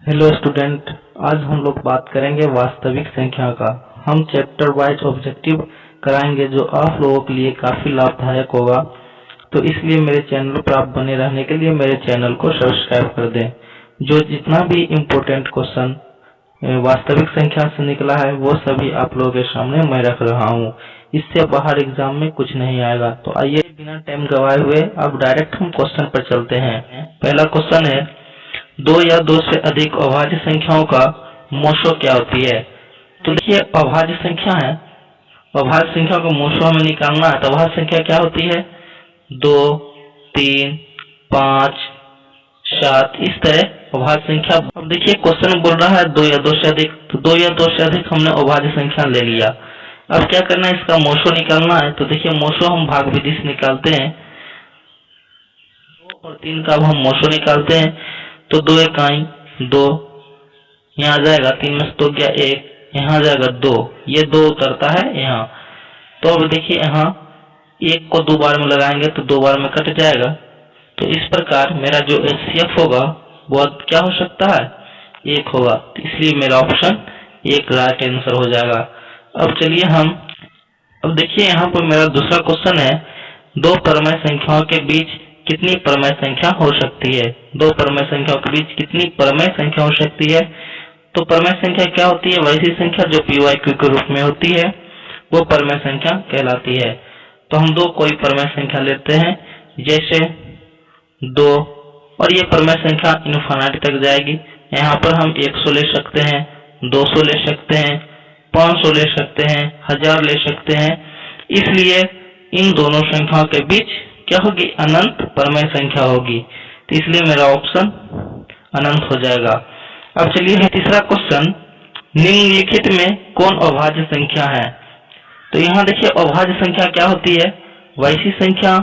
Hello student, आज हम लोग बात करेंगे वास्तविक संख्या का। हम चैप्टर वाइज ऑब्जेक्टिव कराएंगे जो आप लोगों के लिए काफी लाभदायक होगा। तो इसलिए मेरे चैनल पर आप बने रहने के लिए मेरे चैनल को सब्सक्राइब कर दें। जो जितना भी इम्पोर्टेंट क्वेश्चन वास्तविक संख्या से निकला है वो सभी आप लोगों के सामने मैं रख रहा हूँ। इससे बाहर एग्जाम में कुछ नहीं आएगा। तो आइए बिना टाइम गवाए हुए अब डायरेक्ट हम क्वेश्चन पर चलते हैं। पहला क्वेश्चन है, दो या दो से अधिक अभाज्य संख्याओं का मोशो क्या होती है। तो देखिए, अभाज्य संख्या है, अभाज्य संख्या को मोशो में निकालना है। तो अभाज्य संख्या क्या होती है? 2, 3, 5, 7, इस तरह अभाज्य संख्या। अब देखिए क्वेश्चन बोल रहा है दो या दो से अधिक, तो दो या दो से अधिक हमने अभाज्य संख्या ले लिया। अब क्या करना है, इसका मोशो निकालना है। तो देखिए मोशो हम भाग विधि से निकालते हैं। 2 और 3 का अब हम मोशो निकालते हैं। तो 2 एकाई 2, यहाँ आ जाएगा 3 में से 2 गया 1, यहाँ आ जाएगा 2, ये 2 उतरता है यहाँ। तो अब देखिए यहाँ 1 को 2 बार में लगाएंगे तो 2 बार में कट जाएगा। तो इस प्रकार मेरा जो एचसीएफ होगा वो क्या हो सकता है? 1 होगा। तो इसलिए मेरा ऑप्शन 1 राइट आंसर हो जाएगा। अब चलिए अब देखिए यहाँ पर मेरा दूसरा क्वेश्चन है, दो परमेय संख्याओं के बीच कितनी परमेय संख्या हो सकती है। दो परमेय संख्याओं के बीच कितनी परमेय संख्या हो सकती है। तो परमेय संख्या क्या होती है? वैसी संख्या जो PYQ के रूप में होती है वो परमेय संख्या कहलाती है। तो हम दो कोई परमेय संख्या लेते हैं, जैसे 2, और ये परमेय संख्या इनफिनिटी तक जाएगी। यहाँ पर हम 100 ले सकते हैं, 200 ले सकते हैं, 500 ले सकते हैं, 1000 ले सकते हैं। इसलिए इन दोनों संख्याओं के बीच क्या होगी? अनंत परमेय संख्या होगी। तो इसलिए मेरा ऑप्शन अनंत हो जाएगा। अब चलिए तीसरा क्वेश्चन, निम्नलिखित में कौन अभाज्य संख्या है। तो यहाँ देखिए अभाज्य संख्या क्या होती है? वैसी संख्या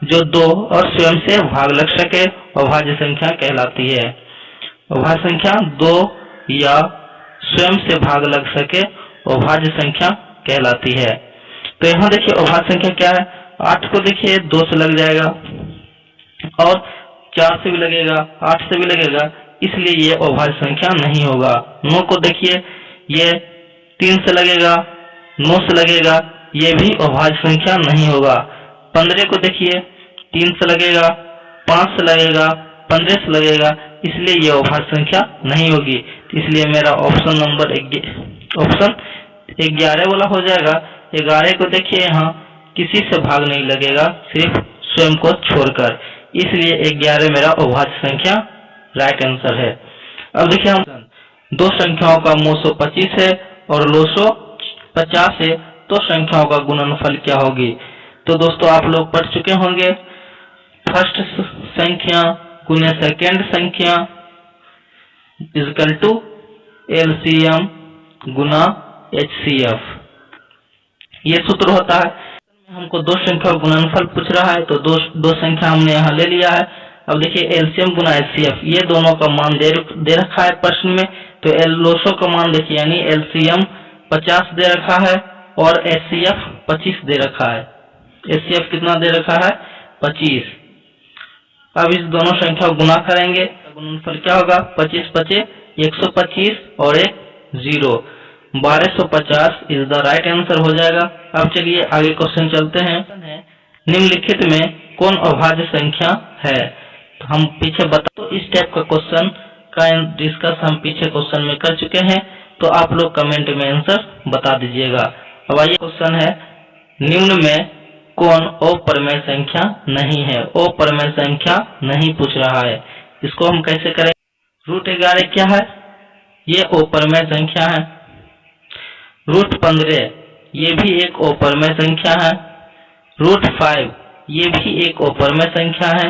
जो 2 और स्वयं से भाग लग सके अभाज्य संख्या कहलाती है। अभाज्य संख्या 2 या स्वयं से भाग लग सके अभाज्य संख्या कहलाती है। तो यहाँ देखिए अभाज्य संख्या क्या है? 8 को देखिए 2 से लग जाएगा और 4 से भी लगेगा, 8 से भी लगेगा, इसलिए ये अभाज्य संख्या नहीं होगा। 9 को देखिए ये 3 से लगेगा, 9 से लगेगा, ये भी अभाज्य संख्या नहीं होगा। 15 को देखिए 3 से लगेगा, 5 से लगेगा, 15 से लगेगा, इसलिए ये अभाज्य संख्या नहीं होगी। इसलिए मेरा ऑप्शन नंबर ऑप्शन 11 वाला हो जाएगा। 11 को देखिए यहाँ किसी से भाग नहीं लगेगा, सिर्फ स्वयं को छोड़कर, इसलिए 11 मेरा अभाज्य संख्या राइट आंसर है। अब देखिए हम दो संख्याओं का मोशो 25 है और लोशो 50 है, तो संख्याओं का गुणनफल क्या होगी। तो दोस्तों आप लोग पढ़ चुके होंगे, फर्स्ट संख्या गुने सेकेंड संख्या इक्वल टू LCM गुना HCF, ये सूत्र होता है। हमको दो संख्या गुणनफल पूछ रहा है, तो दो संख्या हमने यहाँ ले लिया है। अब देखिए LCM गुना HCF, ये दोनों का मान दे रखा है प्रश्न में। तो लोशो का मान देखिए, यानी LCM 50 दे रखा है और HCF 25 दे रखा है। HCF कितना दे रखा है? 25। अब इस दोनों संख्या गुना करेंगे, गुणनफल क्या होगा? 25 25 125 और एक 0, 1250 इज द राइट आंसर हो जाएगा। अब चलिए आगे क्वेश्चन चलते हैं। निम्नलिखित में कौन अभाज्य संख्या है। तो हम पीछे तो इस टाइप का क्वेश्चन का डिस्कस हम पीछे क्वेश्चन में कर चुके हैं, तो आप लोग कमेंट में आंसर बता दीजिएगा। अब आइए क्वेश्चन है, निम्न में कौन अपरमेय संख्या नहीं है। अपरमेय संख्या नहीं पूछ रहा है, इसको हम कैसे करें? √11 क्या है? ये अपरमेय संख्या है। √15 ये भी एक अपरमेय संख्या है। √5 ये भी एक अपरमेय संख्या है।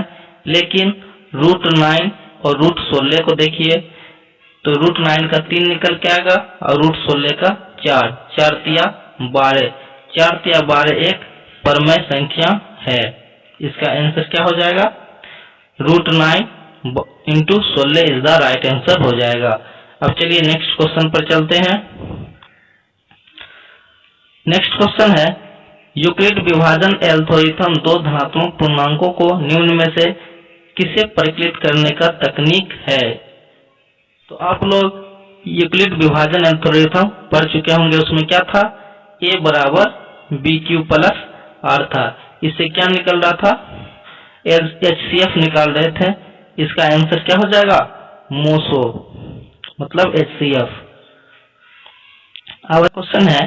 लेकिन √9 और √16 को देखिए, तो √9 का 3 निकल के आएगा और √16 का 4, 4 तिया 12, 4 तिया 12 एक परमेय संख्या है। इसका आंसर क्या हो जाएगा? √9 × 16 इज द राइट आंसर हो जाएगा। अब चलिए नेक्स्ट क्वेश्चन पर चलते हैं। नेक्स्ट क्वेश्चन है, यूक्लिड विभाजन एल्गोरिथम दो धनात्मक पूर्णांकों को निम्न में से किसे परिकलित करने का तकनीक है। तो आप लोग यूक्लिड विभाजन एल्गोरिथम पढ़ चुके होंगे। उसमें क्या था, a बराबर बी क्यू प्लस आर था। इससे क्या निकल रहा था, HCF निकाल रहे थे। इसका आंसर क्या हो जाएगा, मोसो मतलब HCF। अब क्वेश्चन है,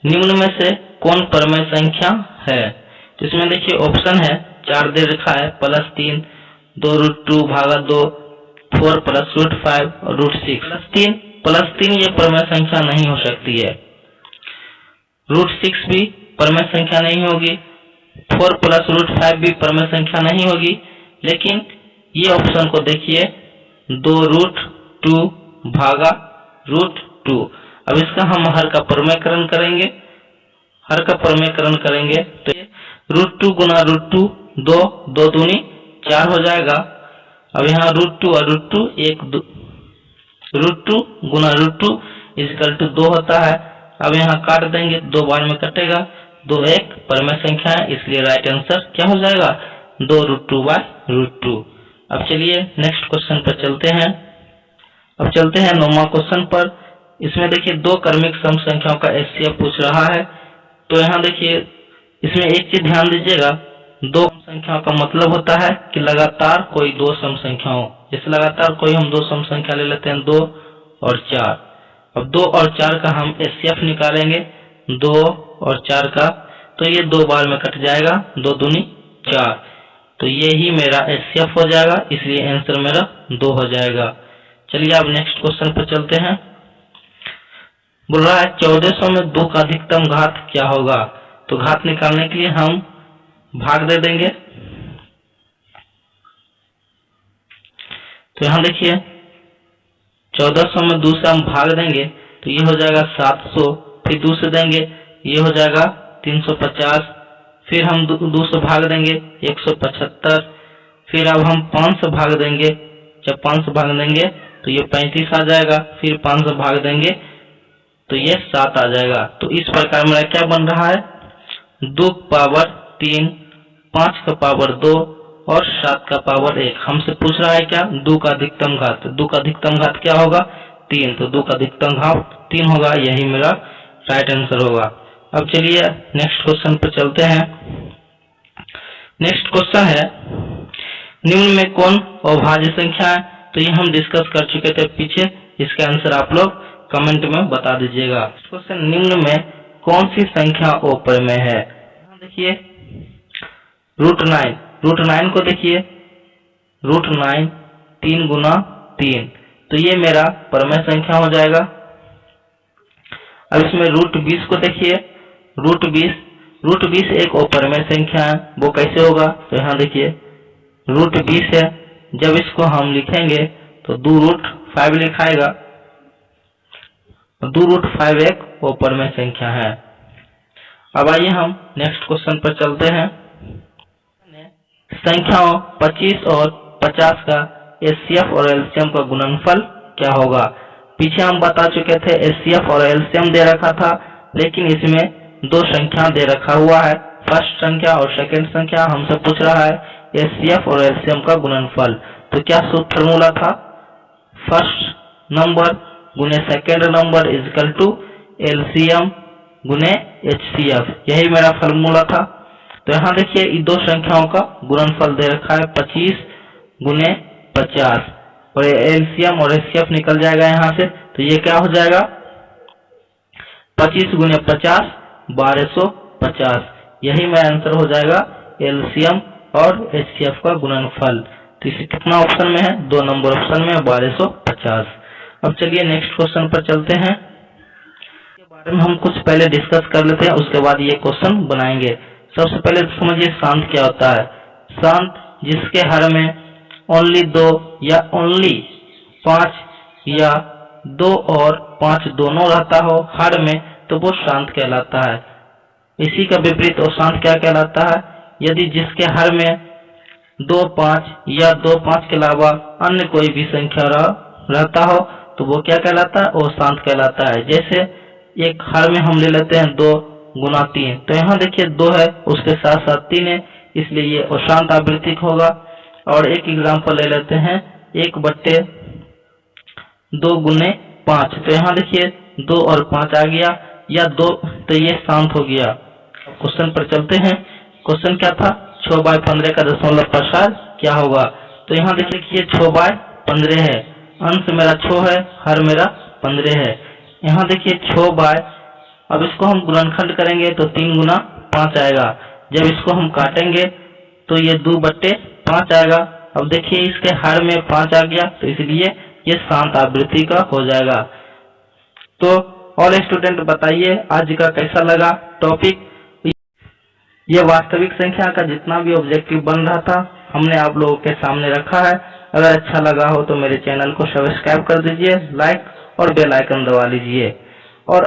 निम्न में से कौन परमेय संख्या है। तो इसमें देखिए ऑप्शन है, 4 दे रखा है, +3, 2√2 भागा 2, 4 + √5 और √6। +3 ये परमेय संख्या नहीं हो सकती है। √6 भी परमेय संख्या नहीं होगी, 4 + √5 भी परमेय संख्या नहीं होगी। लेकिन ये ऑप्शन को देखिए, 2√2 भागा √2। अब इसका हम हर का परमेयकरण करेंगे, हर का परमेयकरण करेंगे तो √2 गुना √2 2 दूनी 4 हो जाएगा। अब यहाँ √2 और √2 √2 गुना √2 = 2 होता है। अब यहाँ काट देंगे, 2 बार में कटेगा, 2 एक परमेय संख्या है, इसलिए राइट आंसर क्या हो जाएगा, 2√2/√2। अब चलिए नेक्स्ट क्वेश्चन पर चलते हैं। अब चलते हैं 9वां क्वेश्चन पर। इसमें देखिए 2 क्रमिक सम संख्याओं का HCF पूछ रहा है। तो यहाँ देखिए इसमें एक चीज ध्यान दीजिएगा, 2 संख्याओं का मतलब होता है कि लगातार कोई 2 सम संख्याओं, जैसे लगातार कोई हम 2 सम संख्या ले लेते हैं, 2 और 4। अब 2 और 4 का हम HCF निकालेंगे, 2 और 4 का, तो ये 2 बार में कट जाएगा, 2 दूनी 4, तो ये ही मेरा HCF हो जाएगा, इसलिए आंसर मेरा 2 हो जाएगा। चलिए अब नेक्स्ट क्वेश्चन पर चलते हैं। बोल रहा है 1400 में 2 का अधिकतम घात क्या होगा। तो घात निकालने के लिए हम भाग दे देंगे। तो यहाँ देखिए 1400 में 2 से हम भाग देंगे तो ये हो जाएगा 700, फिर 2 से देंगे ये हो जाएगा 350, फिर हम 2 से भाग देंगे 175, फिर अब हम 5 से भाग देंगे, जब 5 से भाग देंगे तो ये 35 आ जाएगा, फिर 5 से भाग देंगे तो ये 7 आ जाएगा। तो इस प्रकार मेरा क्या बन रहा है, 2 की पावर 3, 5 का पावर 2 और 7 का पावर 1। हमसे पूछ रहा है क्या, 2 का अधिकतम घात। 2 का अधिकतम घात क्या होगा, 3, तो 2 का अधिकतम घात 3 होगा, यही मेरा राइट आंसर होगा। अब चलिए नेक्स्ट क्वेश्चन पर चलते हैं। नेक्स्ट क्वेश्चन है, निम्न में कौन अभाज्य संख्या है। तो ये हम डिस्कस कर चुके थे पीछे, इसका आंसर आप लोग कमेंट में बता दीजिएगा। क्वेश्चन, निम्न में कौन सी संख्या अपरिमेय है। देखिए √9 को देखिए, √9 3 गुना 3, तो ये मेरा परमेय संख्या हो जाएगा। अब इसमें √20 को देखिए, √20 एक अपरिमेय संख्या है, वो कैसे होगा। तो यहाँ देखिए √20 है, जब इसको हम लिखेंगे तो 2√5 लिखाएगा, 2√5 एक अपरिमेय संख्या है। अब आइए हम नेक्स्ट क्वेश्चन पर चलते हैं। संख्याओं 25 और 50 का HCF और LCM का गुणनफल क्या होगा। पीछे हम बता चुके थे HCF और LCM दे रखा था, लेकिन इसमें 2 संख्या दे रखा हुआ है, फर्स्ट संख्या और सेकंड संख्या। हमसे पूछ रहा है HCF और LCM का गुणनफल। तो क्या सूत्र फॉर्मूला था, फर्स्ट नंबर गुने सेकंड नंबर = LCM गुने HCF, यही मेरा फॉर्मूला था। तो यहाँ देखिए ये 2 संख्याओं का गुणनफल दे रखा है, 25 गुने 50, और LCM और HCF निकल जाएगा यहाँ से, तो ये क्या हो जाएगा, 25 गुने 50 1250, यही मेरा आंसर हो जाएगा LCM और HCF का गुणनफल। तो इसे कितना ऑप्शन में है, 2 नंबर ऑप्शन में 1250। अब चलिए नेक्स्ट क्वेश्चन पर चलते हैं। इसके बारे में हम कुछ पहले डिस्कस कर लेते हैं, उसके बाद ये क्वेश्चन बनाएंगे। सबसे पहले समझिए शांत क्या होता है। शांत जिसके हर में ओनली 2 या ओनली 5 या 2 और 5 दोनों रहता हो हर में, तो वो शांत कहलाता है। इसी का विपरीत अशांत क्या कहलाता है, यदि जिसके हर में 2 5 या 2 5 के अलावा अन्य कोई भी संख्या रहता हो तो वो क्या कहलाता है, वो शांत कहलाता है। जैसे एक हर में हम ले लेते हैं 2 गुना 3, तो यहाँ देखिए 2 है, उसके साथ साथ 3 है, इसलिए ये अशांत आवृत्तिक होगा। और एक एग्जांपल ले लेते हैं 1/2 2 गुने 5, तो यहाँ देखिए 2 और 5 आ गया, या 2, तो ये शांत हो गया। क्वेश्चन पर चलते हैं। क्वेश्चन क्या था, 6/15 का दशमलव प्रसार क्या होगा। तो यहाँ देखिए 6/15 है, अंश मेरा 6 है, हर मेरा 15 है। यहाँ देखिए 6 अब इसको हम गुणनखंड करेंगे तो 3 गुना 5 आएगा। जब इसको हम काटेंगे तो ये 2/5 आएगा। अब देखिए इसके हर में 5 आ गया, तो इसलिए ये शांत आवृत्ति का हो जाएगा। तो ऑल स्टूडेंट बताइए आज का कैसा लगा टॉपिक। ये वास्तविक संख्या का जितना भी ऑब्जेक्टिव बन रहा था हमने आप लोगों के सामने रखा है। अगर अच्छा लगा हो तो मेरे चैनल को सब्सक्राइब कर दीजिए, लाइक और बेल आइकन दबा लीजिए। और